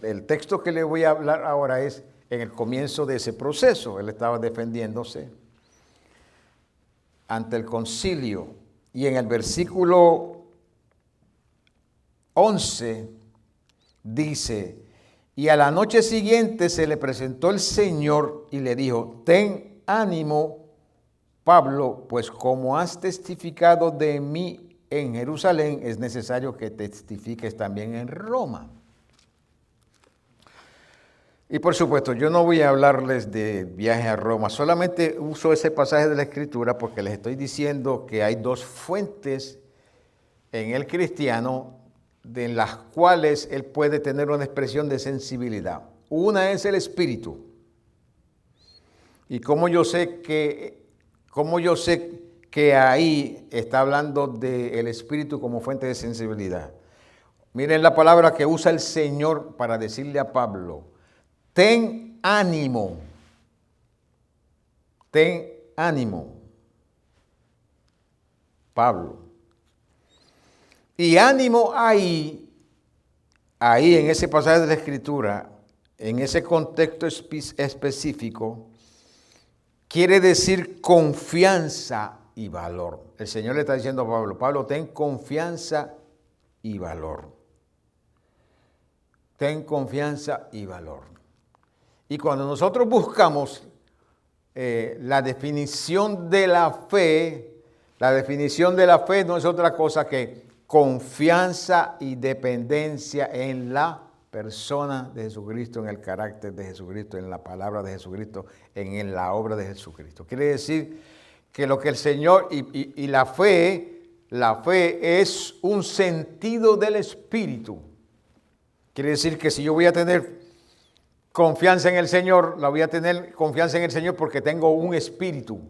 El texto que le voy a hablar ahora es en el comienzo de ese proceso. Él estaba defendiéndose ante el concilio. Y en el versículo 11 dice: y a la noche siguiente se le presentó el Señor y le dijo: ten ánimo, Pablo, pues como has testificado de mí en Jerusalén, es necesario que testifiques también en Roma. Y por supuesto, yo no voy a hablarles de viaje a Roma, solamente uso ese pasaje de la Escritura porque les estoy diciendo que hay dos fuentes en el cristiano de las cuales él puede tener una expresión de sensibilidad. Una es el Espíritu. Y como yo sé que ahí está hablando del Espíritu como fuente de sensibilidad. Miren la palabra que usa el Señor para decirle a Pablo: ten ánimo, ten ánimo, Pablo. Y ánimo ahí en ese pasaje de la Escritura, en ese contexto específico, quiere decir confianza y valor. El Señor le está diciendo a Pablo: Pablo, ten confianza y valor. Ten confianza y valor. Y cuando nosotros buscamos la definición de la fe no es otra cosa que confianza y dependencia en la persona de Jesucristo, en el carácter de Jesucristo, en la palabra de Jesucristo, en la obra de Jesucristo. Quiere decir que lo que el Señor y la fe es un sentido del Espíritu. Quiere decir que si yo voy a tener confianza en el Señor, la voy a tener confianza en el Señor porque tengo un espíritu.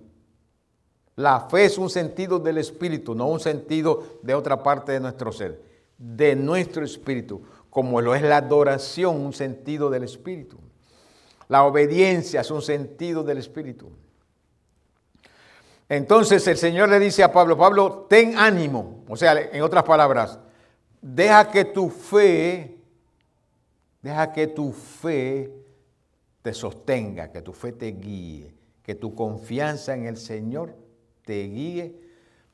La fe es un sentido del espíritu, no un sentido de otra parte de nuestro ser, de nuestro espíritu, como lo es la adoración, un sentido del espíritu. La obediencia es un sentido del espíritu. Entonces el Señor le dice a Pablo: Pablo, ten ánimo. O sea, en otras palabras, deja que tu fe te sostenga, que tu fe te guíe, que tu confianza en el Señor te guíe,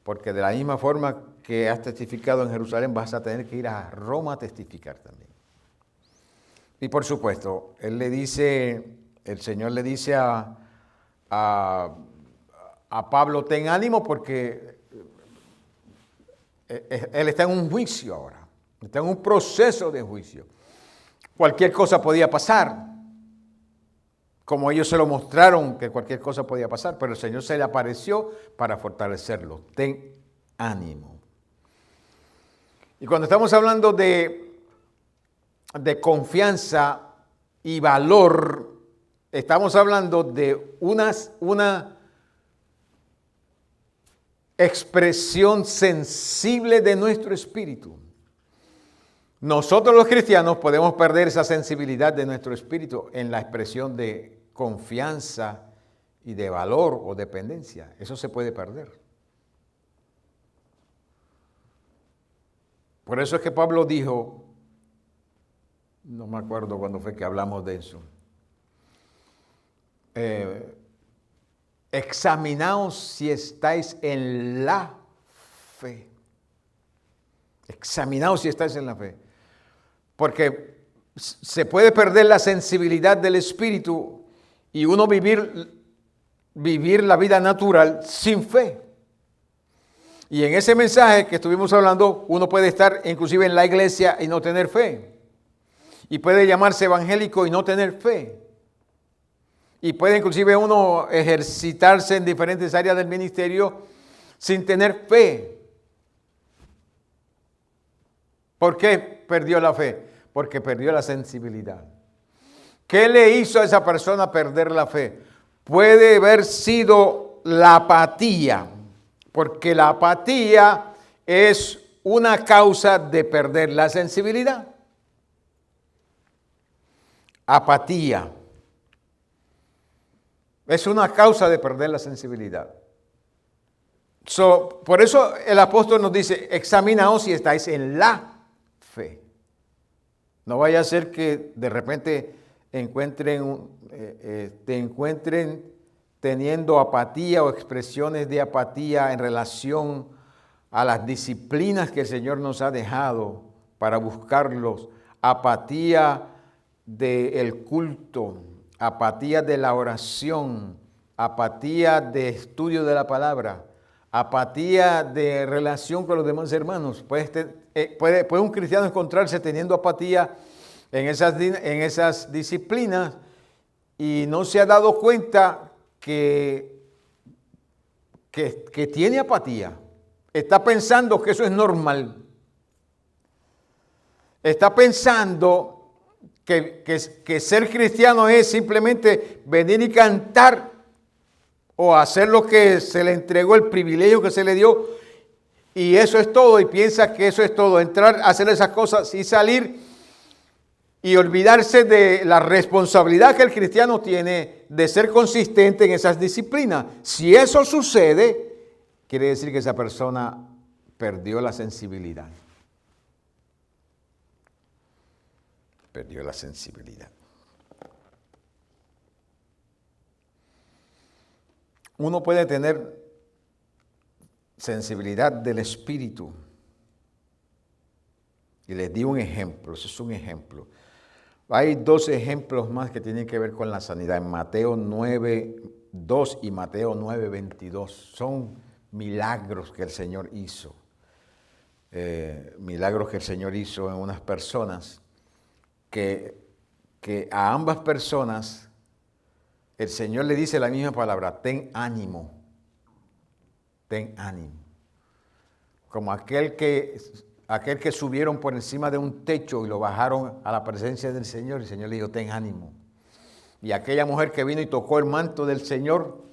porque de la misma forma que has testificado en Jerusalén, vas a tener que ir a Roma a testificar también. Y por supuesto, el Señor le dice a Pablo: ten ánimo, porque él está en un juicio ahora, está en un proceso de juicio. Cualquier cosa podía pasar, como ellos se lo mostraron que cualquier cosa podía pasar, pero el Señor se le apareció para fortalecerlo. Ten ánimo. Y cuando estamos hablando de confianza y valor, estamos hablando de una expresión sensible de nuestro espíritu. Nosotros los cristianos podemos perder esa sensibilidad de nuestro espíritu en la expresión de confianza y de valor o dependencia. Eso se puede perder. Por eso es que Pablo dijo, no me acuerdo cuándo fue que hablamos de eso, examinaos si estáis en la fe. Examinaos si estáis en la fe. Porque se puede perder la sensibilidad del espíritu y uno vivir la vida natural sin fe. Y en ese mensaje que estuvimos hablando, uno puede estar inclusive en la iglesia y no tener fe. Y puede llamarse evangélico y no tener fe. Y puede inclusive uno ejercitarse en diferentes áreas del ministerio sin tener fe. ¿Por qué perdió la fe? Porque perdió la sensibilidad. ¿Qué le hizo a esa persona perder la fe? Puede haber sido la apatía, porque la apatía es una causa de perder la sensibilidad. Apatía es una causa de perder la sensibilidad. Por eso el apóstol nos dice, examinaos si estáis en la fe. No vaya a ser que de repente te encuentren teniendo apatía o expresiones de apatía en relación a las disciplinas que el Señor nos ha dejado para buscarlos. Apatía del culto, apatía de la oración, apatía de estudio de la palabra, apatía de relación con los demás hermanos. Puede un cristiano encontrarse teniendo apatía en esas disciplinas y no se ha dado cuenta que tiene apatía. Está pensando que eso es normal. Está pensando que ser cristiano es simplemente venir y cantar o hacer lo que se le entregó, el privilegio que se le dio, y eso es todo, y piensa que eso es todo, entrar a hacer esas cosas y salir y olvidarse de la responsabilidad que el cristiano tiene de ser consistente en esas disciplinas. Si eso sucede, quiere decir que esa persona perdió la sensibilidad. Perdió la sensibilidad. Uno puede tener sensibilidad del espíritu. Y les di un ejemplo, ese es un ejemplo. Hay dos ejemplos más que tienen que ver con la sanidad. En Mateo 9:2 y Mateo 9:22. Son milagros que el Señor hizo. Milagros que el Señor hizo en unas personas que a ambas personas el Señor le dice la misma palabra: ten ánimo, ten ánimo. Como aquel que subieron por encima de un techo y lo bajaron a la presencia del Señor, el Señor le dijo: ten ánimo. Y aquella mujer que vino y tocó el manto del Señor,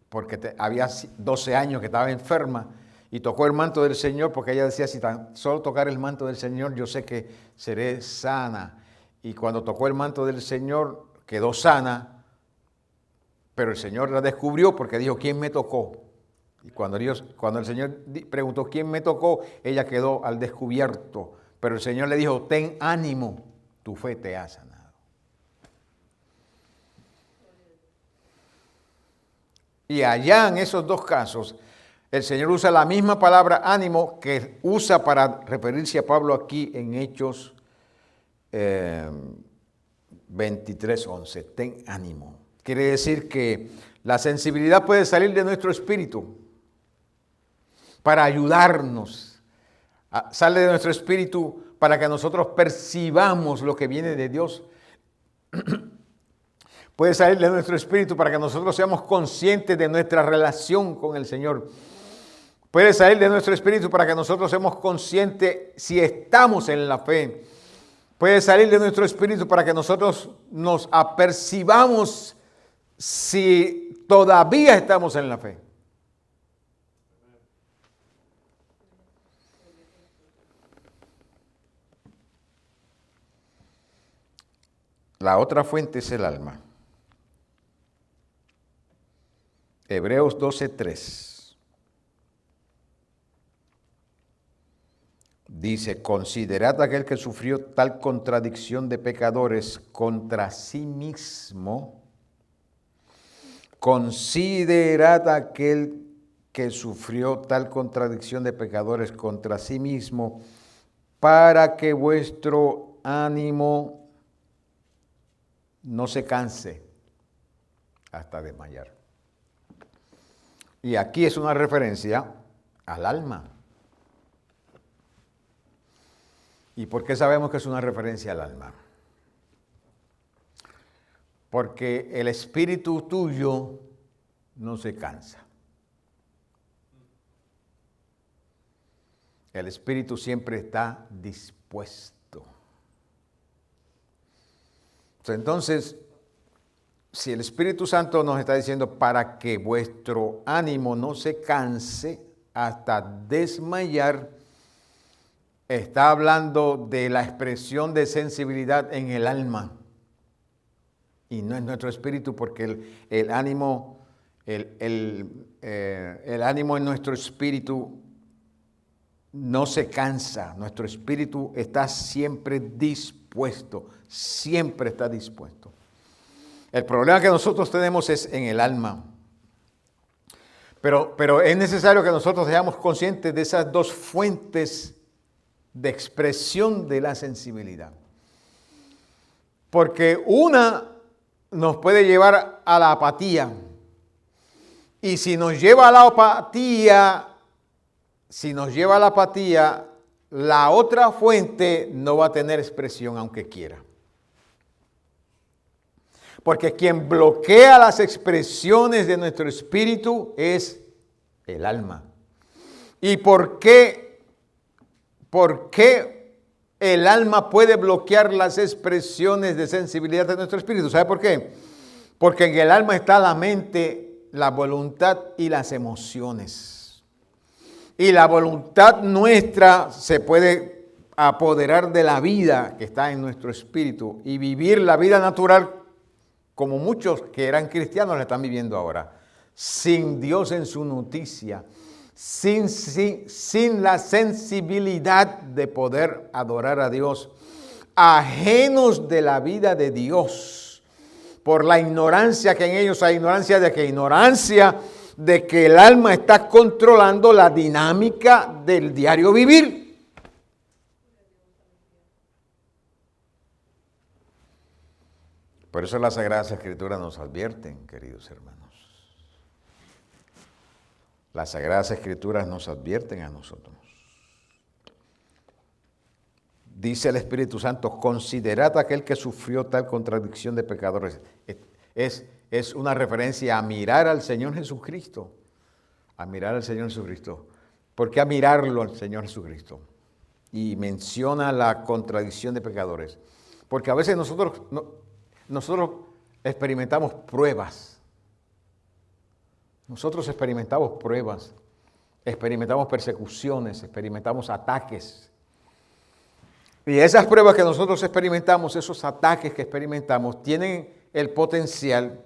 porque había 12 años que estaba enferma, y tocó el manto del Señor porque ella decía: si tan solo tocar el manto del Señor, yo sé que seré sana. Y cuando tocó el manto del Señor, quedó sana, pero el Señor la descubrió porque dijo: ¿quién me tocó? Y cuando el Señor preguntó: ¿quién me tocó?, ella quedó al descubierto. Pero el Señor le dijo: ten ánimo, tu fe te ha sanado. Y allá en esos dos casos, el Señor usa la misma palabra ánimo que usa para referirse a Pablo aquí en Hechos 23:11. Ten ánimo. Quiere decir que la sensibilidad puede salir de nuestro espíritu para ayudarnos. Sale de nuestro espíritu para que nosotros percibamos lo que viene de Dios. Puede salir de nuestro espíritu para que nosotros seamos conscientes de nuestra relación con el Señor. Puede salir de nuestro espíritu para que nosotros seamos conscientes si estamos en la fe. Puede salir de nuestro espíritu para que nosotros nos apercibamos si todavía estamos en la fe. La otra fuente es el alma. Hebreos 12:3. Dice: considerad a aquel que sufrió tal contradicción de pecadores contra sí mismo. Considerad a aquel que sufrió tal contradicción de pecadores contra sí mismo, para que vuestro ánimo no se canse hasta desmayar. Y aquí es una referencia al alma. ¿Y por qué sabemos que es una referencia al alma? Porque el espíritu tuyo no se cansa. El espíritu siempre está dispuesto. Entonces, si el Espíritu Santo nos está diciendo para que vuestro ánimo no se canse hasta desmayar, está hablando de la expresión de sensibilidad en el alma. Y no es nuestro espíritu, porque el ánimo en nuestro espíritu no se cansa, nuestro espíritu está siempre dispuesto, siempre está dispuesto. El problema que nosotros tenemos es en el alma. Pero es necesario que nosotros seamos conscientes de esas dos fuentes de expresión de la sensibilidad. Porque una nos puede llevar a la apatía. Y si nos lleva a la apatía, la otra fuente no va a tener expresión aunque quiera. Porque quien bloquea las expresiones de nuestro espíritu es el alma. ¿Y por qué el alma puede bloquear las expresiones de sensibilidad de nuestro espíritu? ¿Sabe por qué? Porque en el alma está la mente, la voluntad y las emociones. Y la voluntad nuestra se puede apoderar de la vida que está en nuestro espíritu y vivir la vida natural como muchos que eran cristianos la están viviendo ahora, sin Dios en su noticia, sin la sensibilidad de poder adorar a Dios, ajenos de la vida de Dios, por la ignorancia que en ellos hay, ignorancia de que el alma está controlando la dinámica del diario vivir. Por eso las Sagradas Escrituras nos advierten, queridos hermanos. Las Sagradas Escrituras nos advierten a nosotros. Dice el Espíritu Santo, considerad aquel que sufrió tal contradicción de pecadores. Es una referencia a mirar al Señor Jesucristo. A mirar al Señor Jesucristo. ¿Por qué a mirarlo al Señor Jesucristo? Y menciona la contradicción de pecadores. Porque a veces nosotros experimentamos pruebas. Nosotros experimentamos pruebas, experimentamos persecuciones, experimentamos ataques. Y esas pruebas que nosotros experimentamos, esos ataques que experimentamos, tienen el potencial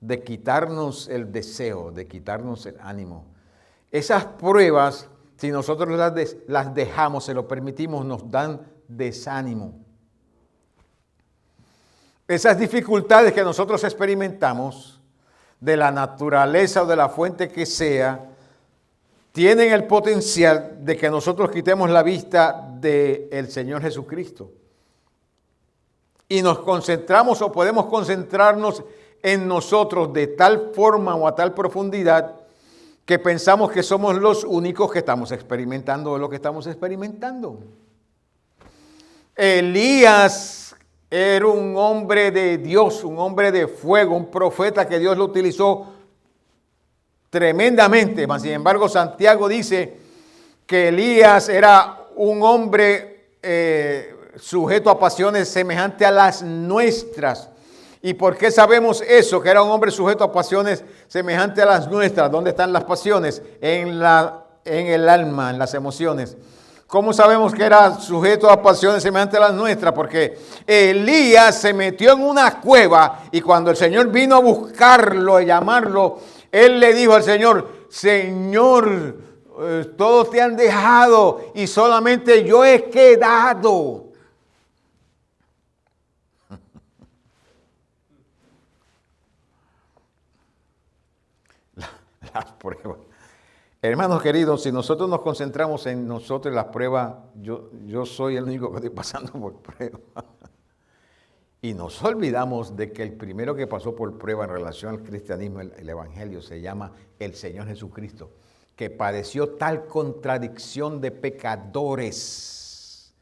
de quitarnos el deseo, de quitarnos el ánimo. Esas pruebas, si nosotros las dejamos, se lo permitimos, nos dan desánimo. Esas dificultades que nosotros experimentamos, de la naturaleza o de la fuente que sea, tienen el potencial de que nosotros quitemos la vista del Señor Jesucristo. Y nos concentramos o podemos concentrarnos en nosotros de tal forma o a tal profundidad que pensamos que somos los únicos que estamos experimentando lo que estamos experimentando. Elías era un hombre de Dios, un hombre de fuego, un profeta que Dios lo utilizó tremendamente. Mas, sin embargo, Santiago dice que Elías era un hombre sujeto a pasiones semejantes a las nuestras. ¿Y por qué sabemos eso? Que era un hombre sujeto a pasiones semejantes a las nuestras. ¿Dónde están las pasiones? En el alma, en las emociones. ¿Cómo sabemos que era sujeto a pasiones semejantes a las nuestras? Porque Elías se metió en una cueva y cuando el Señor vino a buscarlo, a llamarlo, él le dijo al Señor, Señor, todos te han dejado y solamente yo he quedado. Las pruebas. Hermanos queridos, si nosotros nos concentramos en nosotros, las pruebas, yo soy el único que estoy pasando por prueba. Y nos olvidamos de que el primero que pasó por prueba en relación al cristianismo, el evangelio, se llama el Señor Jesucristo, que padeció tal contradicción de pecadores.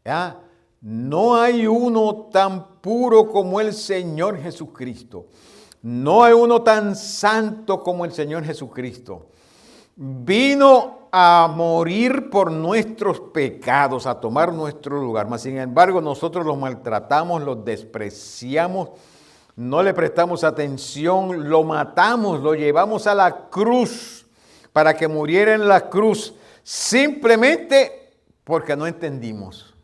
¿Ya? No hay uno tan puro como el Señor Jesucristo. No hay uno tan santo como el Señor Jesucristo. Vino a morir por nuestros pecados, a tomar nuestro lugar. Mas, sin embargo, nosotros los maltratamos, los despreciamos, no le prestamos atención, lo matamos, lo llevamos a la cruz para que muriera en la cruz, simplemente porque no entendimos.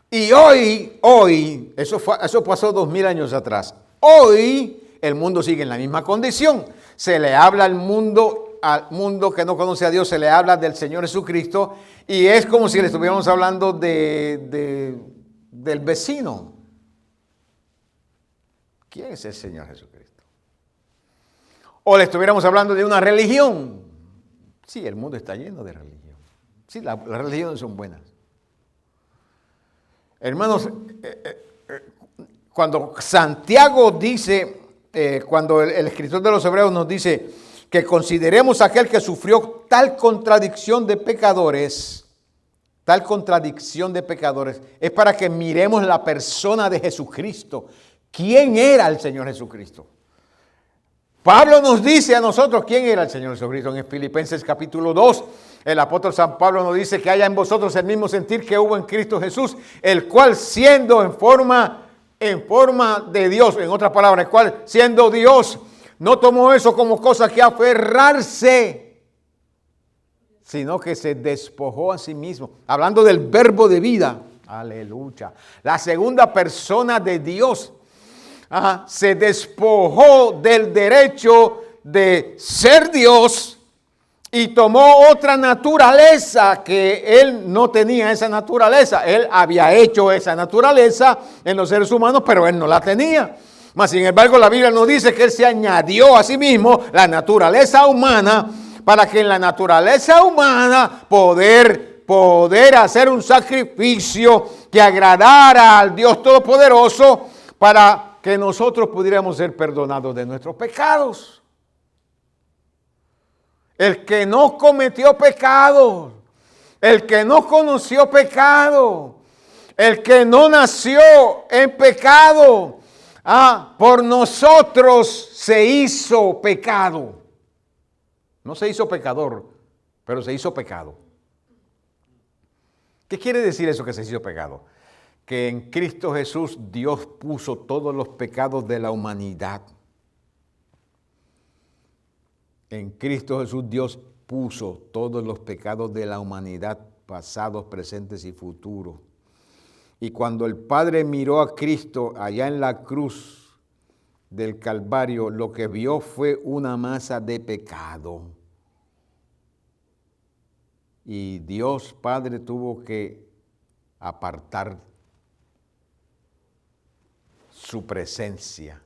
Y hoy, eso pasó 2000 años atrás. Hoy el mundo sigue en la misma condición. se le habla al mundo que no conoce a Dios, se le habla del Señor Jesucristo, y es como si le estuviéramos hablando del vecino. ¿Quién es el Señor Jesucristo? O le estuviéramos hablando de una religión. Sí, el mundo está lleno de religión. Sí, las religiones son buenas. Hermanos, cuando Santiago dice, cuando el escritor de los Hebreos nos dice que consideremos a aquel que sufrió tal contradicción de pecadores, es para que miremos la persona de Jesucristo. ¿Quién era el Señor Jesucristo? Pablo nos dice a nosotros quién era el Señor Jesucristo. En Filipenses capítulo 2, el apóstol San Pablo nos dice que haya en vosotros el mismo sentir que hubo en Cristo Jesús, el cual siendo en forma de Dios, en otras palabras, el cual siendo Dios, no tomó eso como cosa que aferrarse, sino que se despojó a sí mismo. Hablando del verbo de vida, aleluya, la segunda persona de Dios. Se despojó del derecho de ser Dios y tomó otra naturaleza que él no tenía esa naturaleza. Él había hecho esa naturaleza en los seres humanos, pero él no la tenía. Mas, sin embargo, la Biblia nos dice que él se añadió a sí mismo la naturaleza humana para que en la naturaleza humana poder hacer un sacrificio que agradara al Dios Todopoderoso para que nosotros pudiéramos ser perdonados de nuestros pecados. El que no cometió pecado, el que no conoció pecado, el que no nació en pecado, por nosotros se hizo pecado. No se hizo pecador, pero se hizo pecado. ¿Qué quiere decir eso que se hizo pecado? Que en Cristo Jesús Dios puso todos los pecados de la humanidad. En Cristo Jesús Dios puso todos los pecados de la humanidad, pasados, presentes y futuros. Y cuando el Padre miró a Cristo allá en la cruz del Calvario, lo que vio fue una masa de pecado. Y Dios Padre tuvo que apartar su presencia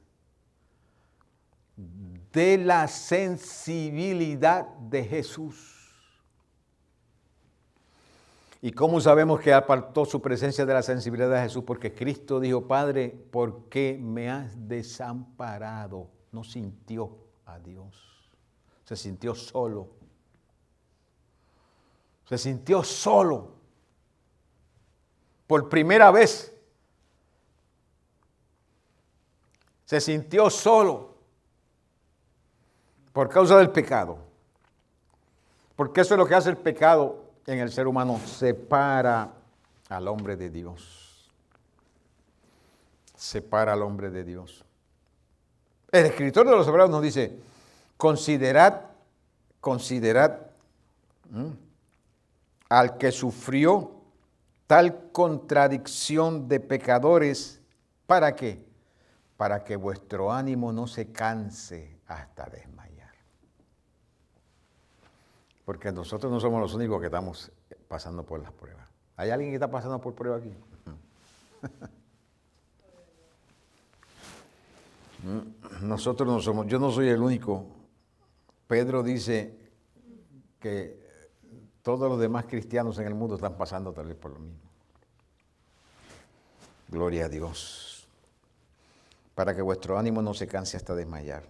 de la sensibilidad de Jesús. ¿Y cómo sabemos que apartó su presencia de la sensibilidad de Jesús? Porque Cristo dijo: Padre, ¿por qué me has desamparado? No sintió a Dios. Se sintió solo. Se sintió solo. Por primera vez. Se sintió solo. Por causa del pecado. Porque eso es lo que hace el pecado en el ser humano. Separa al hombre de Dios. Separa al hombre de Dios. El escritor de los Hebreos nos dice: considerad al que sufrió tal contradicción de pecadores. ¿Para qué? Para que vuestro ánimo no se canse hasta desmayar. Porque nosotros no somos los únicos que estamos pasando por las pruebas. ¿Hay alguien que está pasando por prueba aquí? Nosotros no somos, yo no soy el único. Pedro dice que todos los demás cristianos en el mundo están pasando tal vez por lo mismo. Gloria a Dios. Para que vuestro ánimo no se canse hasta desmayar.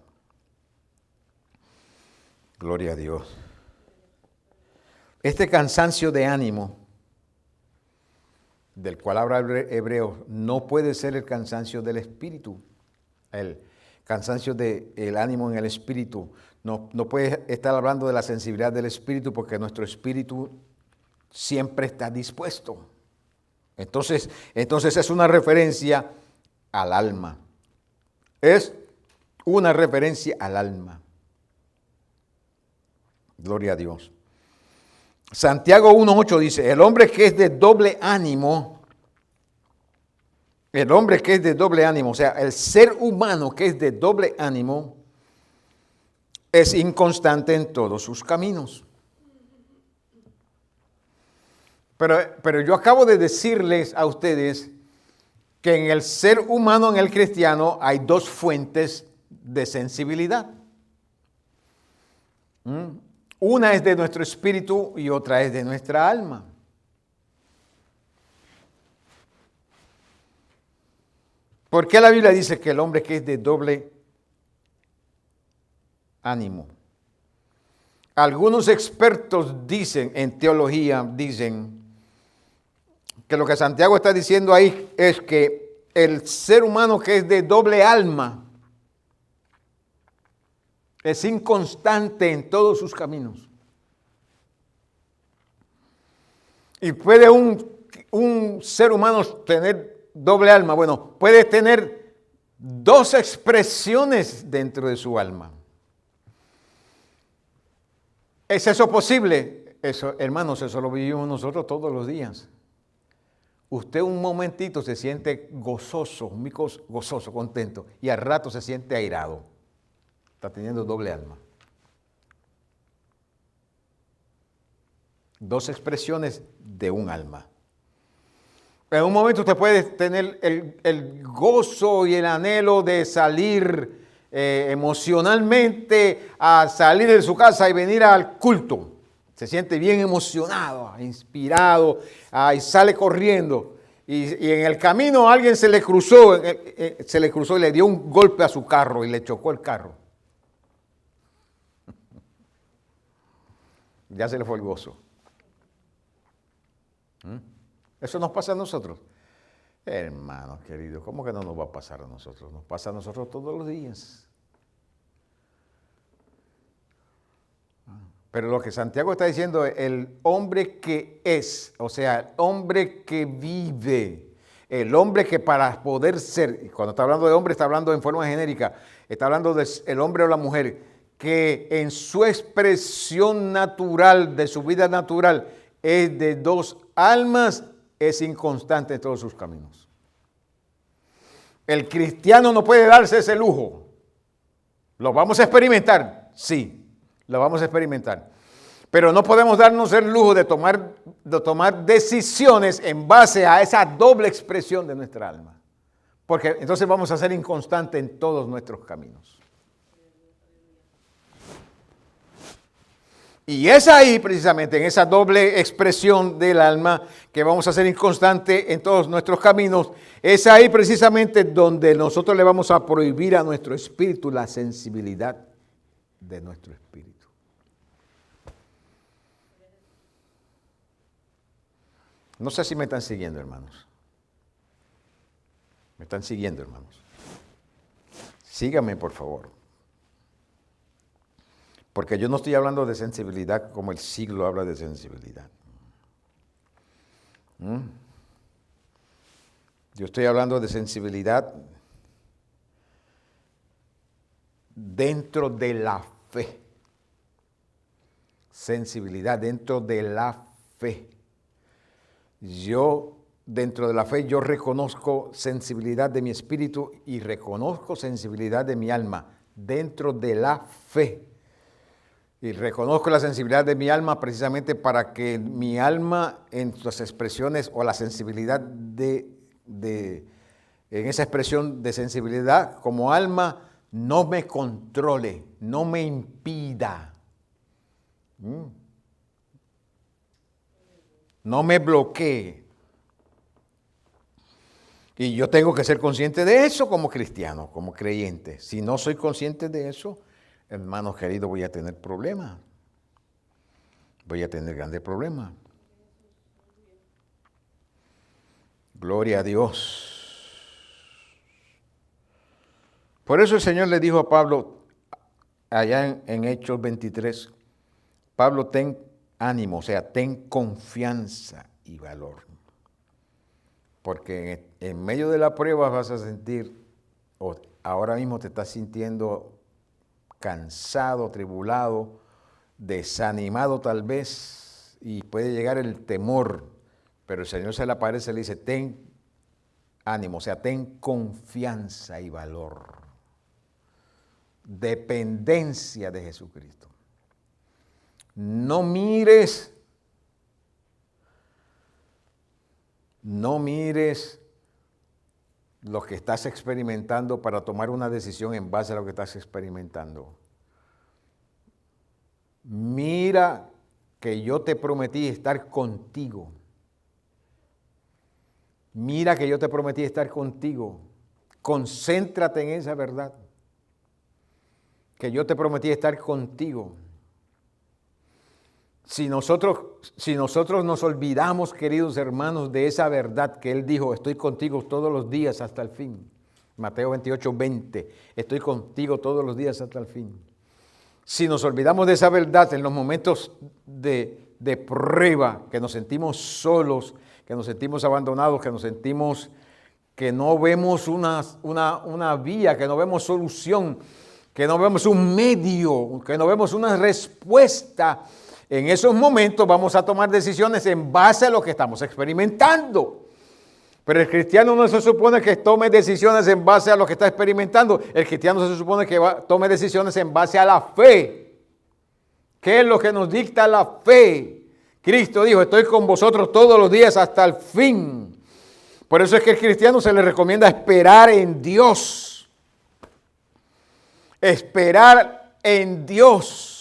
Gloria a Dios. Este cansancio de ánimo, del cual habla Hebreos, no puede ser el cansancio del espíritu. El cansancio del ánimo en el espíritu. No puede estar hablando de la sensibilidad del espíritu, porque nuestro espíritu siempre está dispuesto. Entonces es una referencia al alma. Es una referencia al alma. Gloria a Dios. Santiago 1:8 dice: el hombre que es de doble ánimo, o sea, el ser humano que es de doble ánimo, es inconstante en todos sus caminos. Pero yo acabo de decirles a ustedes que en el ser humano, en el cristiano, hay dos fuentes de sensibilidad. Una es de nuestro espíritu y otra es de nuestra alma. ¿Por qué la Biblia dice que el hombre que es de doble ánimo? Algunos expertos dicen, en teología, dicen que lo que Santiago está diciendo ahí es que el ser humano que es de doble alma es inconstante en todos sus caminos. Y puede un ser humano tener doble alma. Bueno, puede tener dos expresiones dentro de su alma. ¿Es eso posible? Eso, hermanos, eso lo vivimos nosotros todos los días. Usted un momentito se siente gozoso, gozoso, contento, y al rato se siente airado. Está teniendo doble alma. Dos expresiones de un alma. En un momento usted puede tener el gozo y el anhelo de salir emocionalmente, a salir de su casa y venir al culto. Se siente bien emocionado, inspirado, y sale corriendo. Y en el camino alguien se le cruzó y le dio un golpe a su carro y le chocó el carro. Ya se le fue el gozo. Eso nos pasa a nosotros. Hermanos queridos, ¿cómo que no nos va a pasar a nosotros? Nos pasa a nosotros todos los días. Pero lo que Santiago está diciendo, el hombre que es, o sea, el hombre que vive, el hombre que para poder ser, y cuando está hablando de hombre está hablando en forma genérica, está hablando del hombre o la mujer, que en su expresión natural, de su vida natural, es de dos almas, es inconstante en todos sus caminos. El cristiano no puede darse ese lujo. ¿Lo vamos a experimentar? Sí. Lo vamos a experimentar. Pero no podemos darnos el lujo de tomar decisiones en base a esa doble expresión de nuestra alma. Porque entonces vamos a ser inconstantes en todos nuestros caminos. Y es ahí precisamente, en esa doble expresión del alma, que vamos a ser inconstantes en todos nuestros caminos, es ahí precisamente donde nosotros le vamos a prohibir a nuestro espíritu la sensibilidad de nuestro espíritu. No sé si me están siguiendo, hermanos. ¿Me están siguiendo, hermanos? Síganme, por favor. Porque yo no estoy hablando de sensibilidad como el siglo habla de sensibilidad. Yo estoy hablando de sensibilidad dentro de la fe. Sensibilidad dentro de la fe. Yo, dentro de la fe, yo reconozco sensibilidad de mi espíritu y reconozco sensibilidad de mi alma dentro de la fe. Y reconozco la sensibilidad de mi alma precisamente para que mi alma en sus expresiones o la sensibilidad en esa expresión de sensibilidad como alma no me controle, no me impida. No me bloquee. Y yo tengo que ser consciente de eso como cristiano, como creyente. Si no soy consciente de eso, hermanos queridos, voy a tener problemas. Voy a tener grandes problemas. Gloria a Dios. Por eso el Señor le dijo a Pablo, allá en Hechos 23, Pablo, ten ánimo, o sea, ten confianza y valor. Porque en medio de la prueba vas a sentir, o ahora mismo te estás sintiendo cansado, tribulado, desanimado tal vez, y puede llegar el temor, pero el Señor se le aparece y le dice, ten ánimo, o sea, ten confianza y valor. dependencia de Jesucristo. No mires lo que estás experimentando para tomar una decisión en base a lo que estás experimentando. Mira que yo te prometí estar contigo. Mira que yo te prometí estar contigo. Concéntrate en esa verdad. Que yo te prometí estar contigo. Si nosotros nos olvidamos, queridos hermanos, de esa verdad que Él dijo, estoy contigo todos los días hasta el fin. Mateo 28:20, estoy contigo todos los días hasta el fin. Si nos olvidamos de esa verdad en los momentos de prueba, que nos sentimos solos, que nos sentimos abandonados, que nos sentimos que no vemos una vía, que no vemos solución, que no vemos un medio, que no vemos una respuesta, en esos momentos vamos a tomar decisiones en base a lo que estamos experimentando. Pero el cristiano no se supone que tome decisiones en base a lo que está experimentando. El cristiano se supone que tome decisiones en base a la fe. ¿Qué es lo que nos dicta la fe? Cristo dijo, estoy con vosotros todos los días hasta el fin. Por eso es que al cristiano se le recomienda esperar en Dios. Esperar en Dios.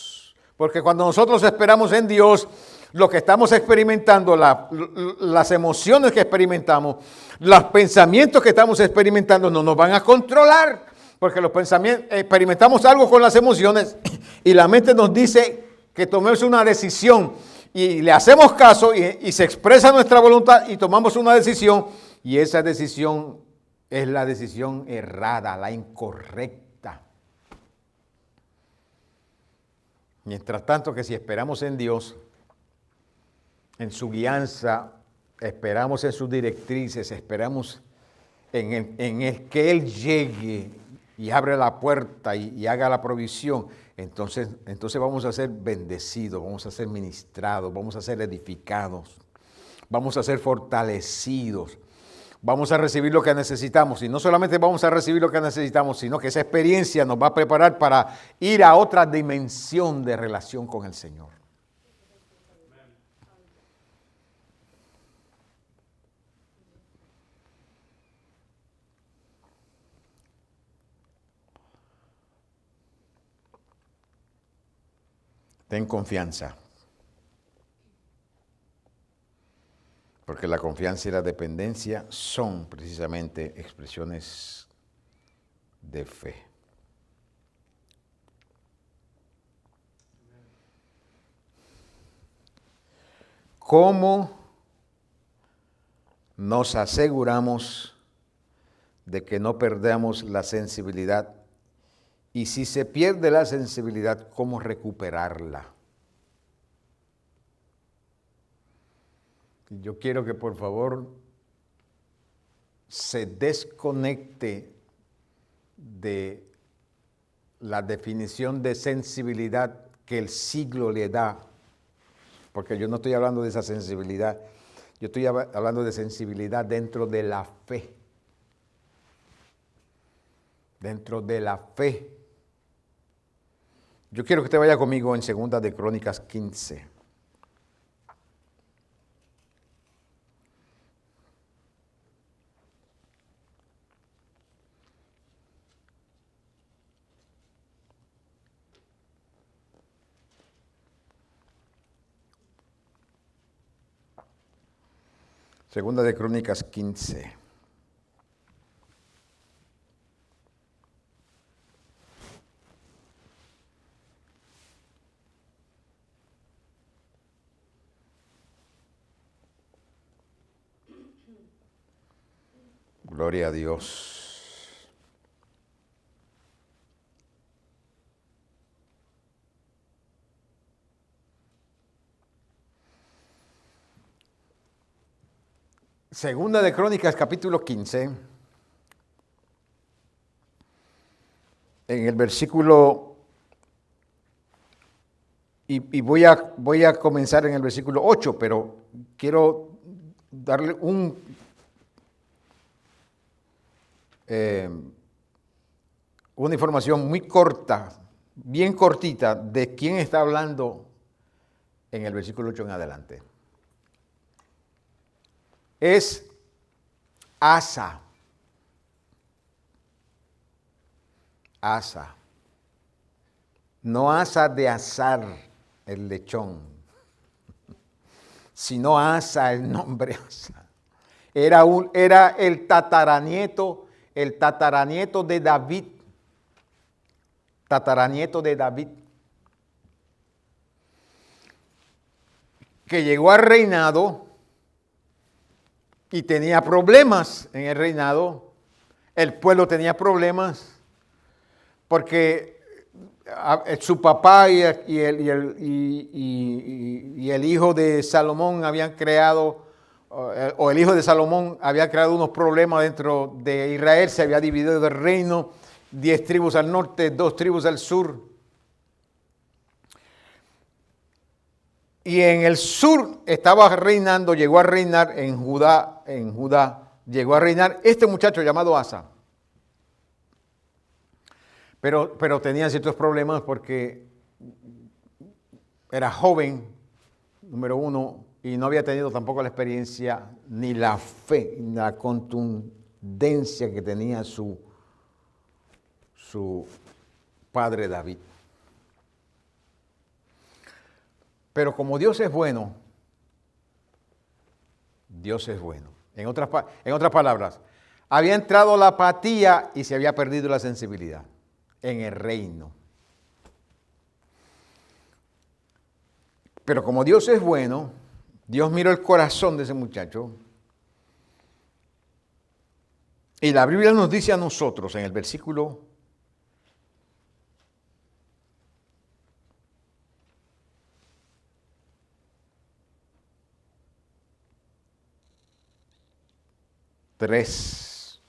Porque cuando nosotros esperamos en Dios, lo que estamos experimentando, las emociones que experimentamos, los pensamientos que estamos experimentando no nos van a controlar. Porque los pensamientos, experimentamos algo con las emociones y la mente nos dice que tomemos una decisión y le hacemos caso y se expresa nuestra voluntad y tomamos una decisión y esa decisión es la decisión errada, la incorrecta. Mientras tanto que si esperamos en Dios, en su guianza, esperamos en sus directrices, esperamos en el que Él llegue y abre la puerta y haga la provisión, entonces vamos a ser bendecidos, vamos a ser ministrados, vamos a ser edificados, vamos a ser fortalecidos, vamos a recibir lo que necesitamos. Y no solamente vamos a recibir lo que necesitamos, sino que esa experiencia nos va a preparar para ir a otra dimensión de relación con el Señor. Ten confianza. Porque la confianza y la dependencia son precisamente expresiones de fe. ¿Cómo nos aseguramos de que no perdamos la sensibilidad? Y si se pierde la sensibilidad, ¿cómo recuperarla? Yo quiero que por favor se desconecte de la definición de sensibilidad que el siglo le da, porque yo no estoy hablando de esa sensibilidad, yo estoy hablando de sensibilidad dentro de la fe. Dentro de la fe. Yo quiero que usted vaya conmigo en 2 de Crónicas 15. Segunda de Crónicas 15. Gloria a Dios. Segunda de Crónicas, capítulo 15, en el versículo, y voy a comenzar en el versículo 8, pero quiero darle una información muy corta, bien cortita, de quién está hablando en el versículo 8 en adelante. Es Asa. Asa. No Asa de azar, el lechón, sino Asa, el nombre Asa. Era el tataranieto de David. Tataranieto de David. Que llegó al reinado y tenía problemas en el reinado. El pueblo tenía problemas porque su papá y el hijo de Salomón habían creado, o el hijo de Salomón había creado unos problemas dentro de Israel. Se había dividido el reino, 10 tribus al norte, 2 tribus al sur. Y en el sur estaba reinando, llegó a reinar en Judá, llegó a reinar este muchacho llamado Asa. Pero tenía ciertos problemas porque era joven, número uno, y no había tenido tampoco la experiencia, ni la fe, ni la contundencia que tenía su padre David. Pero como Dios es bueno, Dios es bueno. En otras palabras, había entrado la apatía y se había perdido la sensibilidad en el reino. Pero como Dios es bueno, Dios miró el corazón de ese muchacho. Y la Biblia nos dice a nosotros en el versículo 3.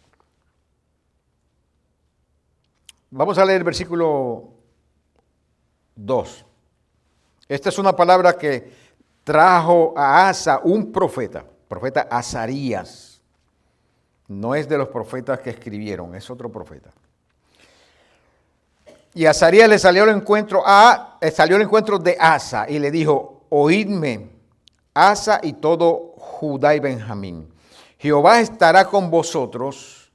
Vamos a leer el versículo 2. Esta es una palabra que trajo a Asa un profeta Azarías. No es de los profetas que escribieron, es otro profeta. Y a Azarías le salió al encuentro de Asa y le dijo: oídme, Asa y todo Judá y Benjamín. Jehová estará con vosotros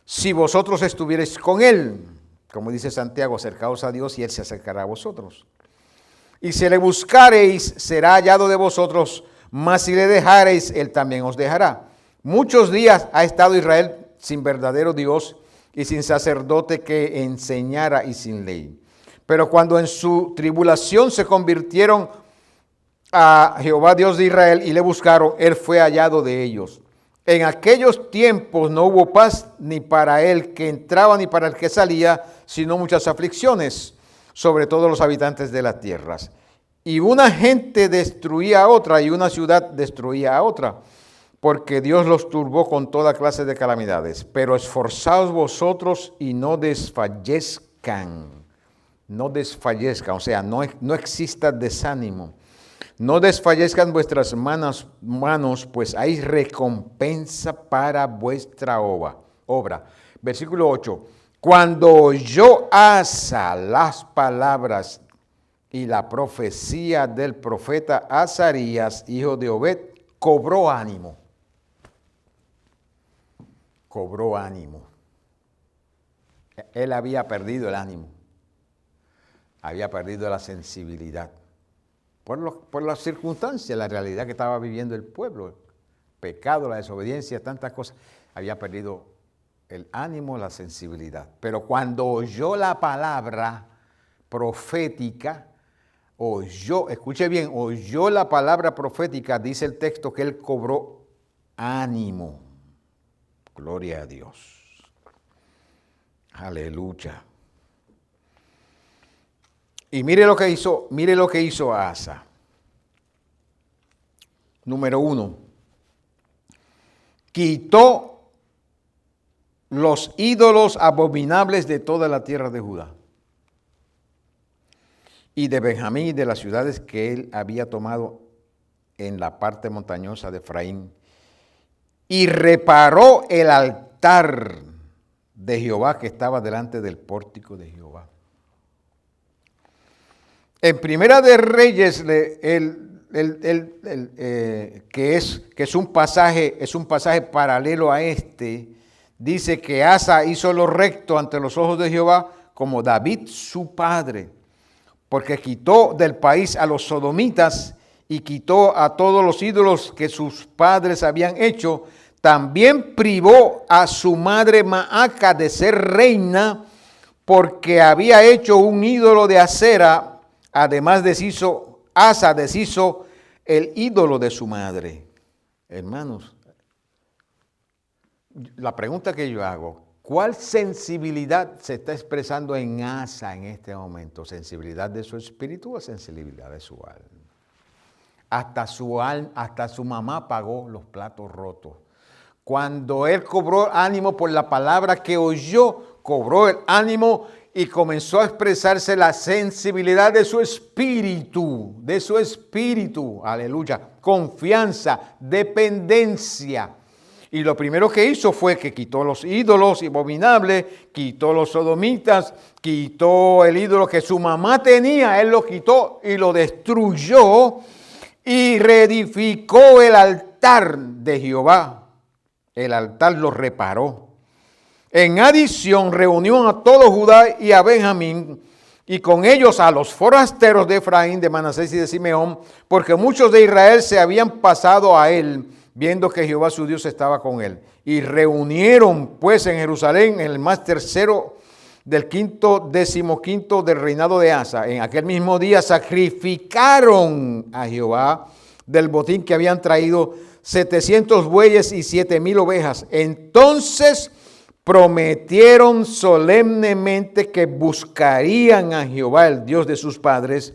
si vosotros estuviereis con él. Como dice Santiago, acercaos a Dios y él se acercará a vosotros. Y si le buscareis, será hallado de vosotros, mas si le dejareis, él también os dejará. Muchos días ha estado Israel sin verdadero Dios y sin sacerdote que enseñara y sin ley. Pero cuando en su tribulación se convirtieron a Jehová Dios de Israel y le buscaron, él fue hallado de ellos. En aquellos tiempos no hubo paz ni para el que entraba ni para el que salía, sino muchas aflicciones sobre todos los habitantes de las tierras. Y una gente destruía a otra y una ciudad destruía a otra, porque Dios los turbó con toda clase de calamidades. Pero esforzaos vosotros y no desfallezcan. No desfallezcan, o sea, no exista desánimo. No desfallezcan vuestras manos, pues hay recompensa para vuestra obra. Versículo 8. Cuando oyó Asa las palabras y la profecía del profeta Azarías, hijo de Obed, cobró ánimo. Cobró ánimo. Él había perdido el ánimo. Había perdido la sensibilidad. Por las circunstancias, la realidad que estaba viviendo el pueblo, el pecado, la desobediencia, tantas cosas, había perdido el ánimo, la sensibilidad. Pero cuando oyó la palabra profética, escuche bien, oyó la palabra profética, dice el texto que él cobró ánimo. Gloria a Dios. Aleluya. Y mire lo que hizo Asa. Número 1. Quitó los ídolos abominables de toda la tierra de Judá y de Benjamín y de las ciudades que él había tomado en la parte montañosa de Efraín, y reparó el altar de Jehová que estaba delante del pórtico de Jehová. En Primera de Reyes, que es un pasaje paralelo a este, dice que Asa hizo lo recto ante los ojos de Jehová como David su padre, porque quitó del país a los sodomitas y quitó a todos los ídolos que sus padres habían hecho. También privó a su madre Maaca de ser reina porque había hecho un ídolo de acera. Además Asa deshizo el ídolo de su madre. Hermanos, la pregunta que yo hago, ¿cuál sensibilidad se está expresando en Asa en este momento? ¿Sensibilidad de su espíritu o sensibilidad de su alma? Hasta su mamá pagó los platos rotos. Cuando él cobró ánimo por la palabra que oyó, cobró el ánimo y comenzó a expresarse la sensibilidad de su espíritu, aleluya, confianza, dependencia. Y lo primero que hizo fue que quitó los ídolos abominables, quitó los sodomitas, quitó el ídolo que su mamá tenía, él lo quitó y lo destruyó y reedificó el altar de Jehová. El altar lo reparó. En adición, reunió a todo Judá y a Benjamín, y con ellos a los forasteros de Efraín, de Manasés y de Simeón, porque muchos de Israel se habían pasado a él, viendo que Jehová su Dios estaba con él. Y reunieron pues en Jerusalén, en el mes tercero del decimoquinto del reinado de Asa. En aquel mismo día sacrificaron a Jehová del botín que habían traído 700 bueyes y 7,000 ovejas. Entonces prometieron solemnemente que buscarían a Jehová, el Dios de sus padres,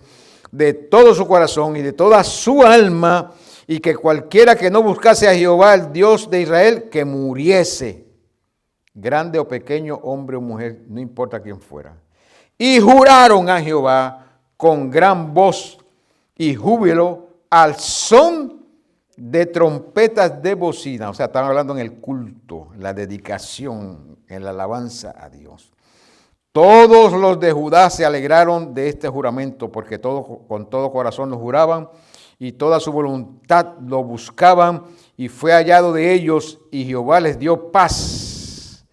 de todo su corazón y de toda su alma, y que cualquiera que no buscase a Jehová, el Dios de Israel, que muriese, grande o pequeño, hombre o mujer, no importa quién fuera. Y juraron a Jehová con gran voz y júbilo al son de trompetas de bocina. O sea, están hablando en el culto, en la dedicación, en la alabanza a Dios. Todos los de Judá se alegraron de este juramento, porque con todo corazón lo juraban y toda su voluntad lo buscaban, y fue hallado de ellos, y Jehová les dio paz.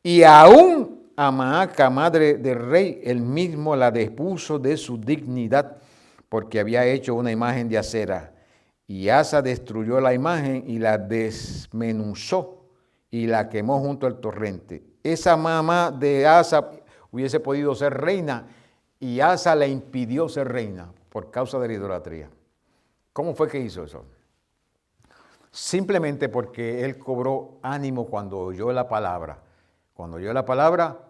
Y aún a Maaca, madre del rey, él mismo la depuso de su dignidad, porque había hecho una imagen de acera. Y Asa destruyó la imagen y la desmenuzó y la quemó junto al torrente. Esa mamá de Asa hubiese podido ser reina y Asa le impidió ser reina por causa de la idolatría. ¿Cómo fue que hizo eso? Simplemente porque él cobró ánimo cuando oyó la palabra. Cuando oyó la palabra,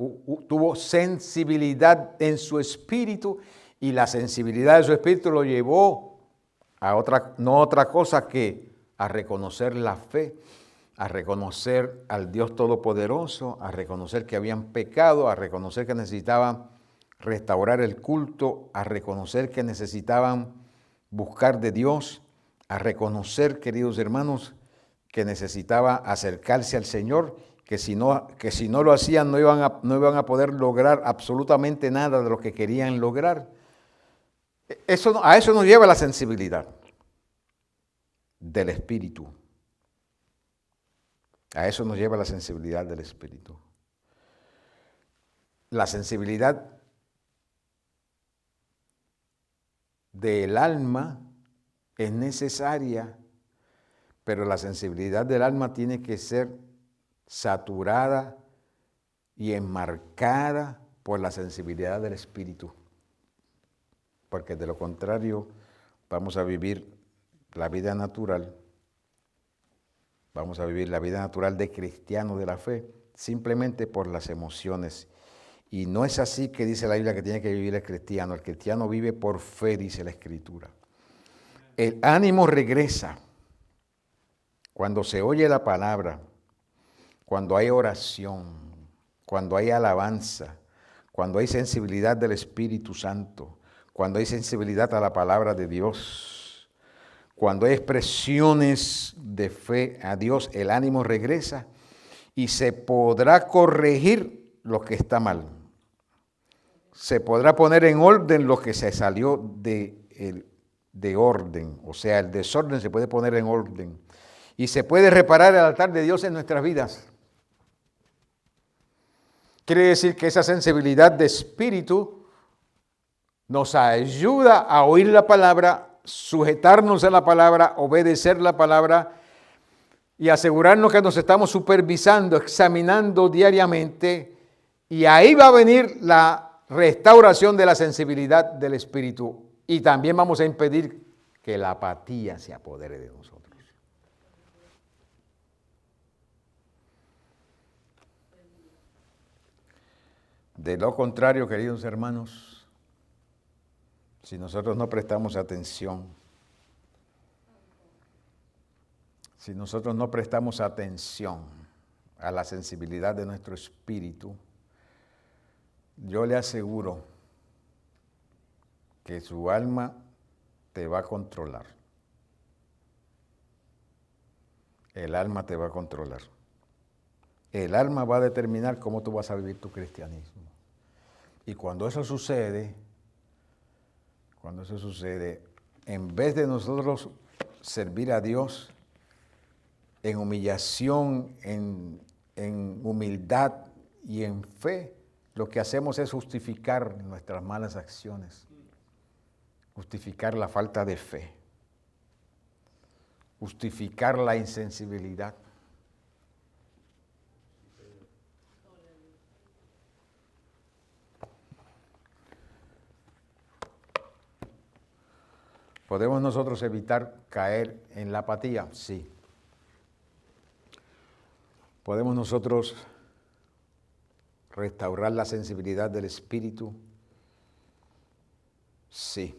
tuvo sensibilidad en su espíritu, y la sensibilidad de su espíritu lo llevó a otra cosa que a reconocer la fe, a reconocer al Dios Todopoderoso, a reconocer que habían pecado, a reconocer que necesitaban restaurar el culto, a reconocer que necesitaban buscar de Dios, a reconocer, queridos hermanos, que necesitaba acercarse al Señor, que si no lo hacían no iban a poder lograr absolutamente nada de lo que querían lograr. A eso nos lleva la sensibilidad del Espíritu. A eso nos lleva la sensibilidad del Espíritu. La sensibilidad del alma es necesaria, pero la sensibilidad del alma tiene que ser saturada y enmarcada por la sensibilidad del Espíritu. Porque de lo contrario vamos a vivir la vida natural, de cristiano de la fe, simplemente por las emociones. Y no es así que dice la Biblia que tiene que vivir el cristiano. El cristiano vive por fe, dice la Escritura. El ánimo regresa cuando se oye la palabra, cuando hay oración, cuando hay alabanza, cuando hay sensibilidad del Espíritu Santo, cuando hay sensibilidad a la palabra de Dios, cuando hay expresiones de fe a Dios, el ánimo regresa y se podrá corregir lo que está mal. Se podrá poner en orden lo que se salió de orden, o sea, el desorden se puede poner en orden. Y se puede reparar el altar de Dios en nuestras vidas. Quiere decir que esa sensibilidad de espíritu nos ayuda a oír la palabra, sujetarnos a la palabra, obedecer la palabra y asegurarnos que nos estamos supervisando, examinando diariamente. Y ahí va a venir la restauración de la sensibilidad del espíritu. Y también vamos a impedir que la apatía se apodere de nosotros. De lo contrario, queridos hermanos, si nosotros no prestamos atención, si nosotros no prestamos atención a la sensibilidad de nuestro espíritu, yo le aseguro que su alma te va a controlar. El alma te va a controlar. El alma va a determinar cómo tú vas a vivir tu cristianismo. Y cuando eso sucede, en vez de nosotros servir a Dios en humillación, en humildad y en fe, lo que hacemos es justificar nuestras malas acciones, justificar la falta de fe, justificar la insensibilidad. ¿Podemos nosotros evitar caer en la apatía? Sí. ¿Podemos nosotros restaurar la sensibilidad del espíritu? Sí.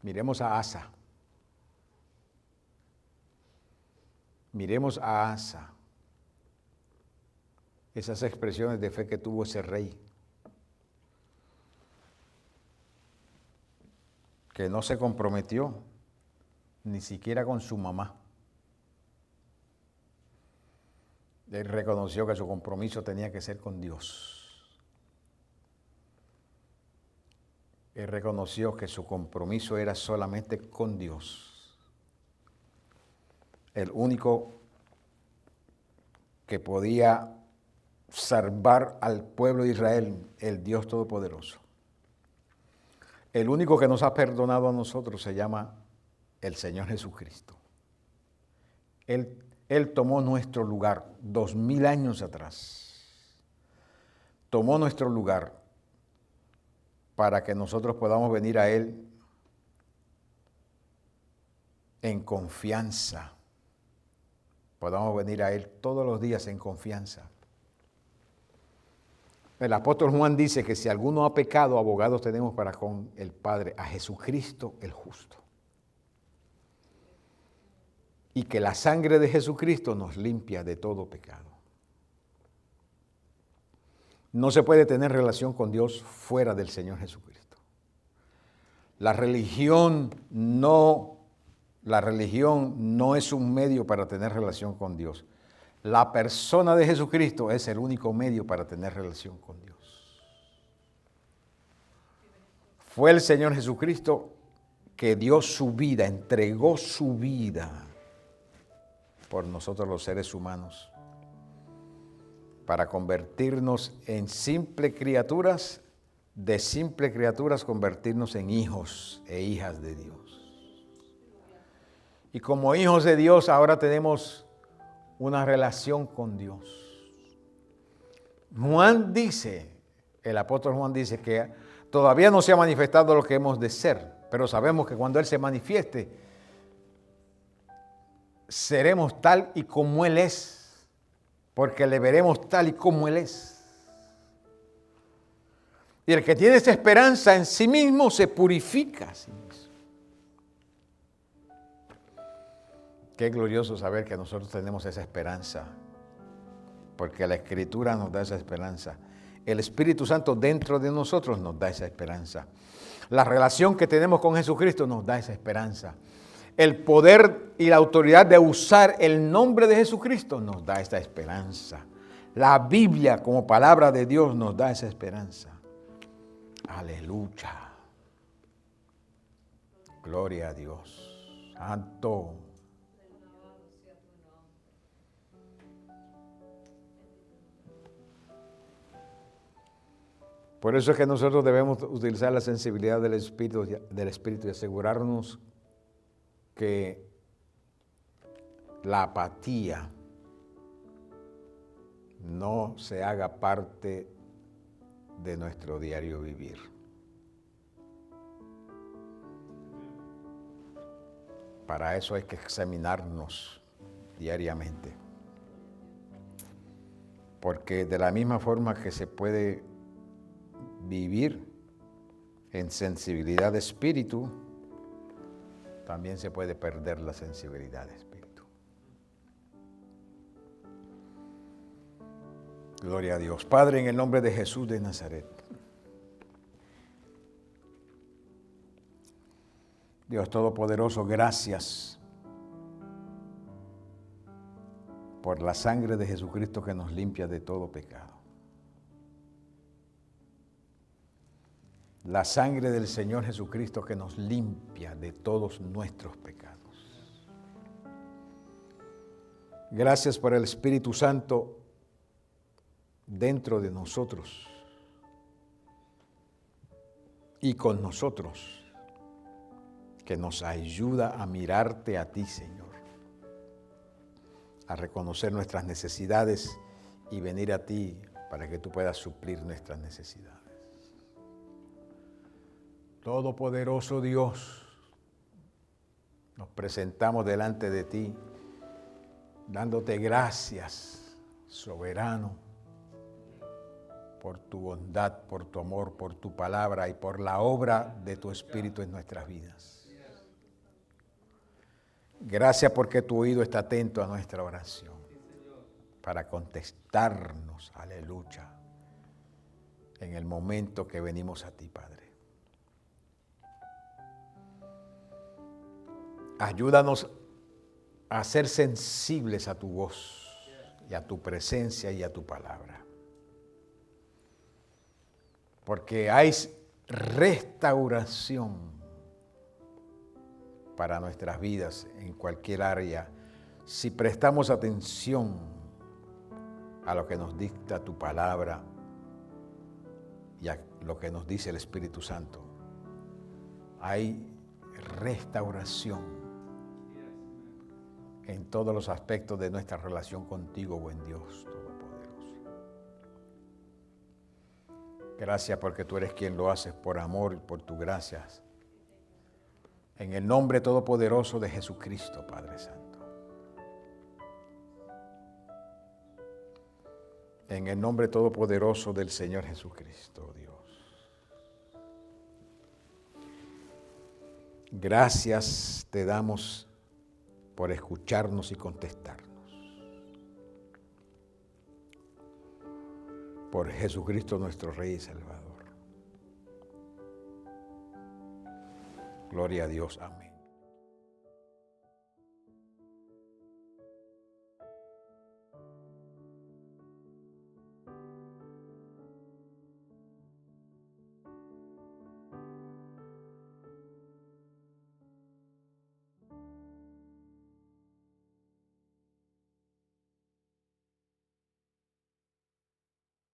Miremos a Asa. Miremos a Asa. Esas expresiones de fe que tuvo ese rey. Que no se comprometió ni siquiera con su mamá. Él reconoció que su compromiso tenía que ser con Dios. Él reconoció que su compromiso era solamente con Dios. El único que podía salvar al pueblo de Israel, el Dios Todopoderoso. El único que nos ha perdonado a nosotros se llama el Señor Jesucristo. Él tomó nuestro lugar 2000 años atrás. Tomó nuestro lugar para que nosotros podamos venir a Él en confianza. Podamos venir a Él todos los días en confianza. El apóstol Juan dice que si alguno ha pecado, abogados tenemos para con el Padre, a Jesucristo el justo. Y que la sangre de Jesucristo nos limpia de todo pecado. No se puede tener relación con Dios fuera del Señor Jesucristo. La religión no es un medio para tener relación con Dios. La persona de Jesucristo es el único medio para tener relación con Dios. Fue el Señor Jesucristo que dio su vida, entregó su vida por nosotros los seres humanos, para convertirnos en simples criaturas, de simples criaturas convertirnos en hijos e hijas de Dios. Y como hijos de Dios ahora tenemos una relación con Dios. El apóstol Juan dice que todavía no se ha manifestado lo que hemos de ser, pero sabemos que cuando Él se manifieste, seremos tal y como Él es, porque le veremos tal y como Él es. Y el que tiene esa esperanza en sí mismo se purifica a sí mismo. Qué glorioso saber que nosotros tenemos esa esperanza, porque la Escritura nos da esa esperanza. El Espíritu Santo dentro de nosotros nos da esa esperanza. La relación que tenemos con Jesucristo nos da esa esperanza. el poder y la autoridad de usar el nombre de Jesucristo nos da esta esperanza. La Biblia como palabra de Dios nos da esa esperanza. Aleluya. Gloria a Dios. Santo. Por eso es que nosotros debemos utilizar la sensibilidad del Espíritu y asegurarnos que la apatía no se haga parte de nuestro diario vivir. Para eso hay que examinarnos diariamente. Porque de la misma forma que se puede vivir en sensibilidad de espíritu, también se puede perder la sensibilidad de espíritu. Gloria a Dios. Padre, en el nombre de Jesús de Nazaret. Dios Todopoderoso, gracias por la sangre de Jesucristo que nos limpia de todo pecado. La sangre del Señor Jesucristo que nos limpia de todos nuestros pecados. Gracias por el Espíritu Santo dentro de nosotros y con nosotros, que nos ayuda a mirarte a ti, Señor, a reconocer nuestras necesidades y venir a ti para que tú puedas suplir nuestras necesidades. Todopoderoso Dios, nos presentamos delante de ti, dándote gracias, soberano, por tu bondad, por tu amor, por tu palabra y por la obra de tu Espíritu en nuestras vidas. Gracias porque tu oído está atento a nuestra oración para contestarnos, aleluya, en el momento que venimos a ti, Padre. Ayúdanos a ser sensibles a tu voz y a tu presencia y a tu palabra. Porque hay restauración para nuestras vidas en cualquier área si prestamos atención a lo que nos dicta tu palabra y a lo que nos dice el Espíritu Santo. Hay restauración en todos los aspectos de nuestra relación contigo, buen Dios Todopoderoso. Gracias porque tú eres quien lo haces por amor y por tu gracia. En el nombre todopoderoso de Jesucristo, Padre Santo. En el nombre todopoderoso del Señor Jesucristo, Dios. Gracias te damos por escucharnos y contestarnos. Por Jesucristo nuestro Rey y Salvador. Gloria a Dios. Amén.